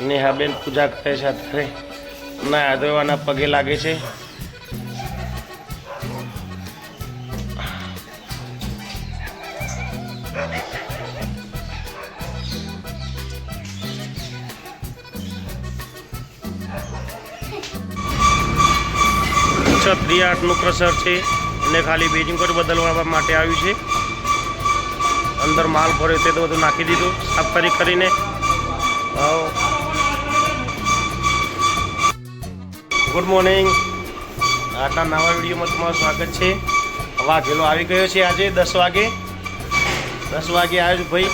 નેહાબેન પૂજા કરે છે અત્યારે ના દેવાના પગે લાગે છે. ક્ષત્રિય આર્ટનું ક્રશર છે એને ખાલી બેજિંગ કરી બદલવા માટે આવ્યું છે. અંદર માલ ભર્યો તે તો બધું નાખી દીધું સાફ કરીને. Good morning. આજના નવા વિડીયોમાં તમારું સ્વાગત છે. વાઘેલો આવી ગયો છે આજે 10 વાગે. 10 વાગે આવ્યો છું ભાઈ.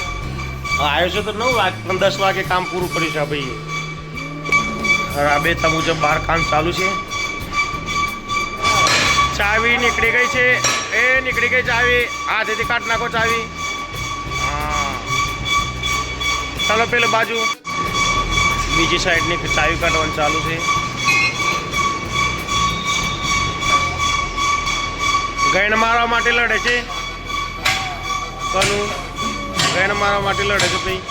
આવ્યો છો તો 9 વાગે પણ 10 વાગે કામ પૂરું કર્યું છે ભાઈ. રાબેતા મુજબ બહાર કામ ચાલુ છે. ચાવી નીકળી ગઈ છે. એ નીકળી ગઈ ચાવી. હાથેથી કાઢ નાખો ચાવી. હા ચાલો પેલે બાજુ બીજી સાઈડની ચાવી કાઢવાનું ચાલુ છે. ગૈણ મારવા માટે લડે છે. કનું ગૈણ મારવા માટે લડે છે ભાઈ.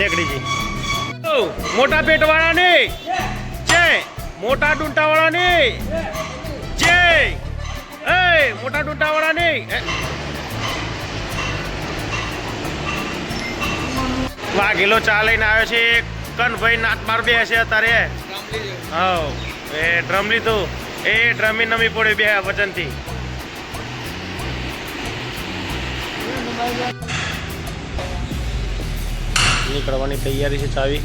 નીકળી જઈ. મોટા પેટ વાળા ને જય. મોટા ડુંટા વાળા ને જય. એ મોટા ડુંટા વાળા ને વાઘેલો ચા લઈને આવ્યો છે. કનભાઈ નાત માર બે છે અત્યારે. હા એ ડ્રમ લીધું. એ ડ્રમી નમી પડ્યો બે વચનથી. નીકળવાની તૈયારી છે ચાવી.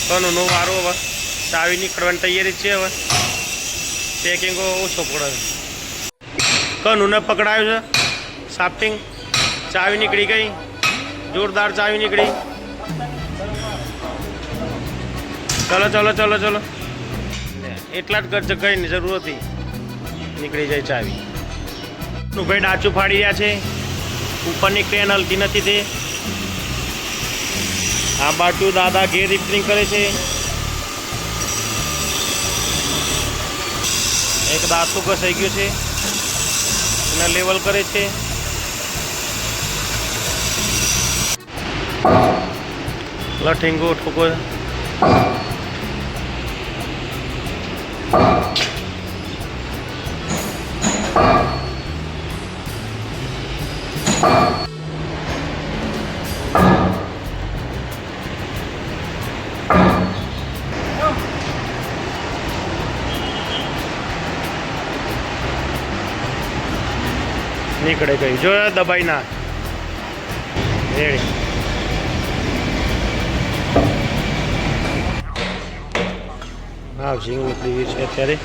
કનું નો વારો હવે ચાવી નીકળવાની તૈયારી છે. હવે પેકિંગો ઓછો પડે. કનું ને પકડાયું છે સાફ્ટિંગ. ચાવી નીકળી ગઈ. જોરદાર ચાવી નીકળી. ચલો ચલો ચલો ચલો. એટલા જ ખર્ચ કઈ જરૂર હતી. નીકળી જાય ચાવી. ભાઈ ડાચું ફાડી રહ્યા છે. ઉપરની ક્રેન હલતી નથી તે. આ બાજુ દાદા ઘેર રિપેરિંગ કરે છે. એક દાંતું ઘસાઈ ગયું છે એને લેવલ કરે છે. લઠીંગો ઠોકો. નીકળે ગઈ. જો દબાઈ ના રેડી. હા ઝીંગ નીકળી ગઈ છે અત્યારે.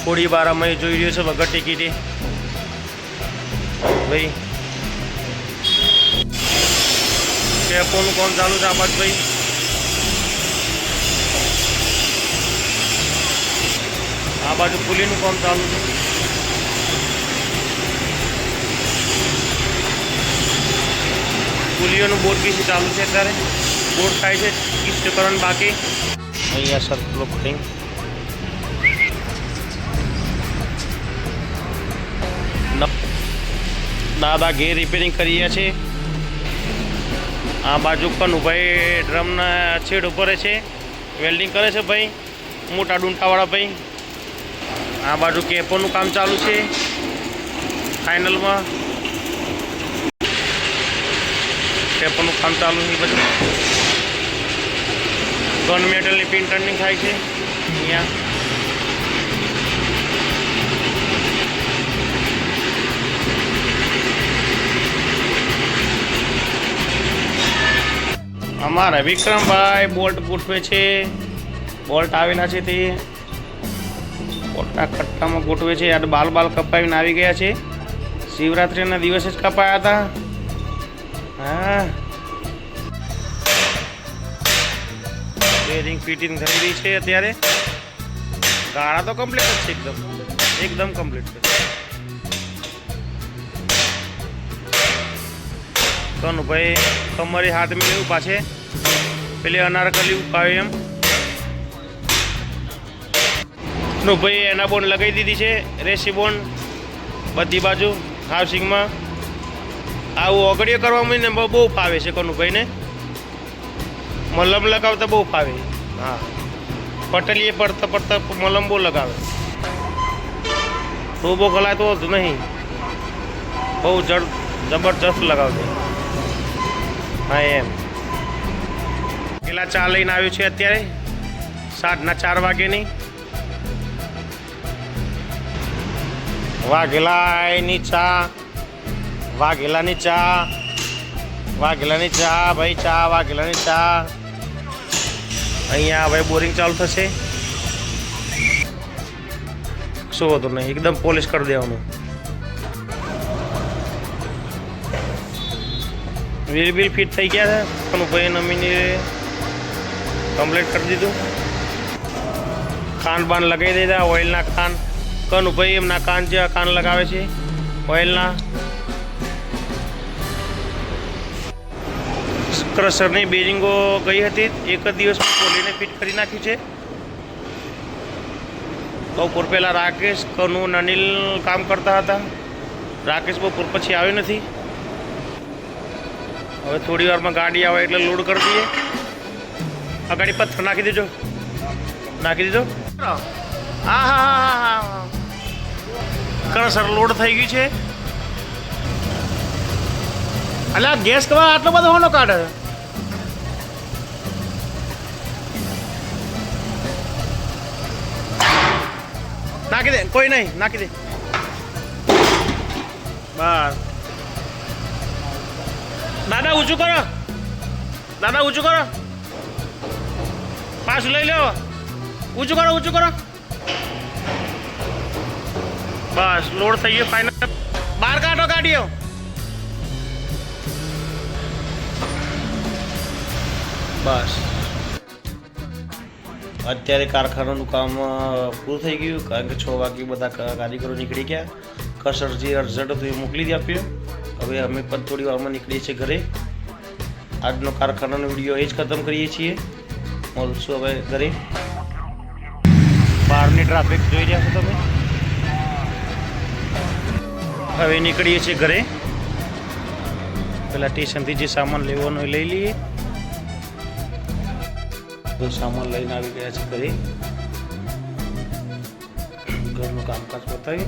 થોડી વાર અમે જોઈ રહ્યો છે વગર ટિકિટે ભાઈ. ટેપોનું કામ ચાલુ છે આબાદ ભાઈ. આ બાજુ પુલીનું કામ ચાલુ છે. પુલીઓનું બોર પીસી ચાલુ છે અત્યારે. બોર થાય છે કિસ્તો કરવાનું બાકી. અહીંયા સર્કલો ફિટિંગ. દાદા ઘેર રિપેરિંગ કરી રહ્યા છે. આ બાજુ કનુભાઈ ડ્રમના છેડ ઉપર છે. વેલ્ડિંગ કરે છે ભાઈ. મોટા ડુંટાવાળા ભાઈ. આ બાજુ કેપોનું કામ ચાલુ છે ફાઇનલમાં. કેપોનું કામ ચાલુ છે બધું. ગન મેટલની પિન ટર્નિંગ થાય છે અહીંયા. અમારા વિક્રમભાઈ બોલ્ટ ગોઠવે છે. બોલ્ટ આવેલા છે તે મોટા કટ્ટામાં ગોઠવે છે. આ બાલ બાલ કપાવીને આવી ગયા છે. શિવરાત્રિના દિવસે જ કપાયા હતા. હા બેરિંગ ફિટિંગ થઈ રહી છે અત્યારે. ગાળા તો કમ્પ્લીટ જ છે એકદમ. એકદમ કમ્પ્લીટ છે. કનુભાઈ કમરે હાથ મેળવ્યું પાછે પેલી અનારકલી ઉકાવે એમ. કનુભાઈ એના બોન્ડ લગાવી દીધી છે, રેસી બોન્ડ બધી બાજુ હાઉસિંગમાં. આવું ઓગળીઓ કરવામાં ને બહુ ફાવે છે કનુભાઈને. મલમ લગાવતા બહુ ફાવે. હા, પટેલીએ પડતા પડતા મલમ બહુ લગાવે. ટોબો ખલાતો જ નહીં, બહુ જબરજસ્ત લગાવશે. હા એમ. પેલા ચા લઈને આવ્યું છે અત્યારે 4:30 વાગ્યાની. વાઘેલાની ચા, વાઘેલાની ચા, વાઘેલાની ચા ભાઈ, ચા વાઘેલાની ચા. અહીંયા હવે બોરિંગ ચાલુ થશે. શું હતું નહીં, એકદમ પોલિશ કરી દેવાનું. વ્હીલ બિલ ફિટ થઈ ગયા છે. કનુભાઈ નમીને કમ્પ્લીટ કરી દીધું. કાન બાન લગાવી દીધા, ઓઇલના કાન. કનુભાઈ એમના કાન જેવા કાન લગાવે છે ઓઇલના. ક્રશરની બેરિંગો ગઈ હતી, એક જ દિવસમાં ખોલીને ફિટ કરી નાખ્યું છે. બપોર પહેલાં રાકેશ, કનુ, અનિલ કામ કરતા હતા. રાકેશ બપોર પછી આવ્યો નથી. હવે થોડી વારમાં ગાડી આવે એટલે લોડ કરી દઈએ. આ ગાડી પથ્થર નાખી દેજો, નાખી દીધો. હા હા હા હા, ક્રશર લોડ થઈ ગયું છે. એટલે આ ગેસ કવા આટલો બધો હોનો કાઢે? નાખી દે, કોઈ નહીં, નાખી દે બસ. દાદા ઊંચું કરો, દાદા ઊંચું કરો, પાછું લઈ લો. ઊંચું કરો, ઊંચું કરો. બસ લોડ થઈ ગયો ફાઇનલ. બહાર કાઢો ગાડીઓ. બસ અત્યારે કારખાનાનું કામ પૂરું થઈ ગયું, કારણ કે 6 વાગે બધા કારીગરો નીકળી ગયા. કસર જે અર્જન્ટ હતું એ મોકલી આપ્યો. હવે અમે પણ થોડી વારમાં નીકળીએ છીએ ઘરે. આજનો કારખાનાનો વિડીયો એ જ ખતમ કરીએ છીએ. મળશું હવે ઘરે. બહારની ટ્રાફિક જોઈ રહ્યા છો તમે. હવે નીકળીએ છીએ ઘરે. પેલા સ્ટેશનથી જે સામાન લેવાનો એ લઈ લઈએ. બધો સામાન લઈને આવી ગયા છે ઘરે. ઘરનું કામકાજ પતાવી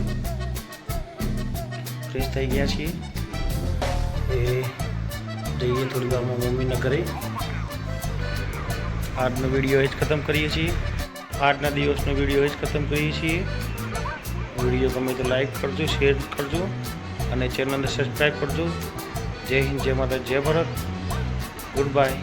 ફ્રેશ થઈ ગયા છીએ. એ જઈએ થોડી વારમાં મમ્મીના ઘરે. આજનો વિડીયો એ જ ખતમ કરીએ છીએ. આજના દિવસનો વિડીયો એ જ ખતમ કરીએ છીએ. વિડીયો ગમે તો લાઈક કરજો, શેર કરજો અને ચેનલને સબસ્ક્રાઈબ કરજો. જય હિન્દ, જય માતા, જય ભારત. Good bye.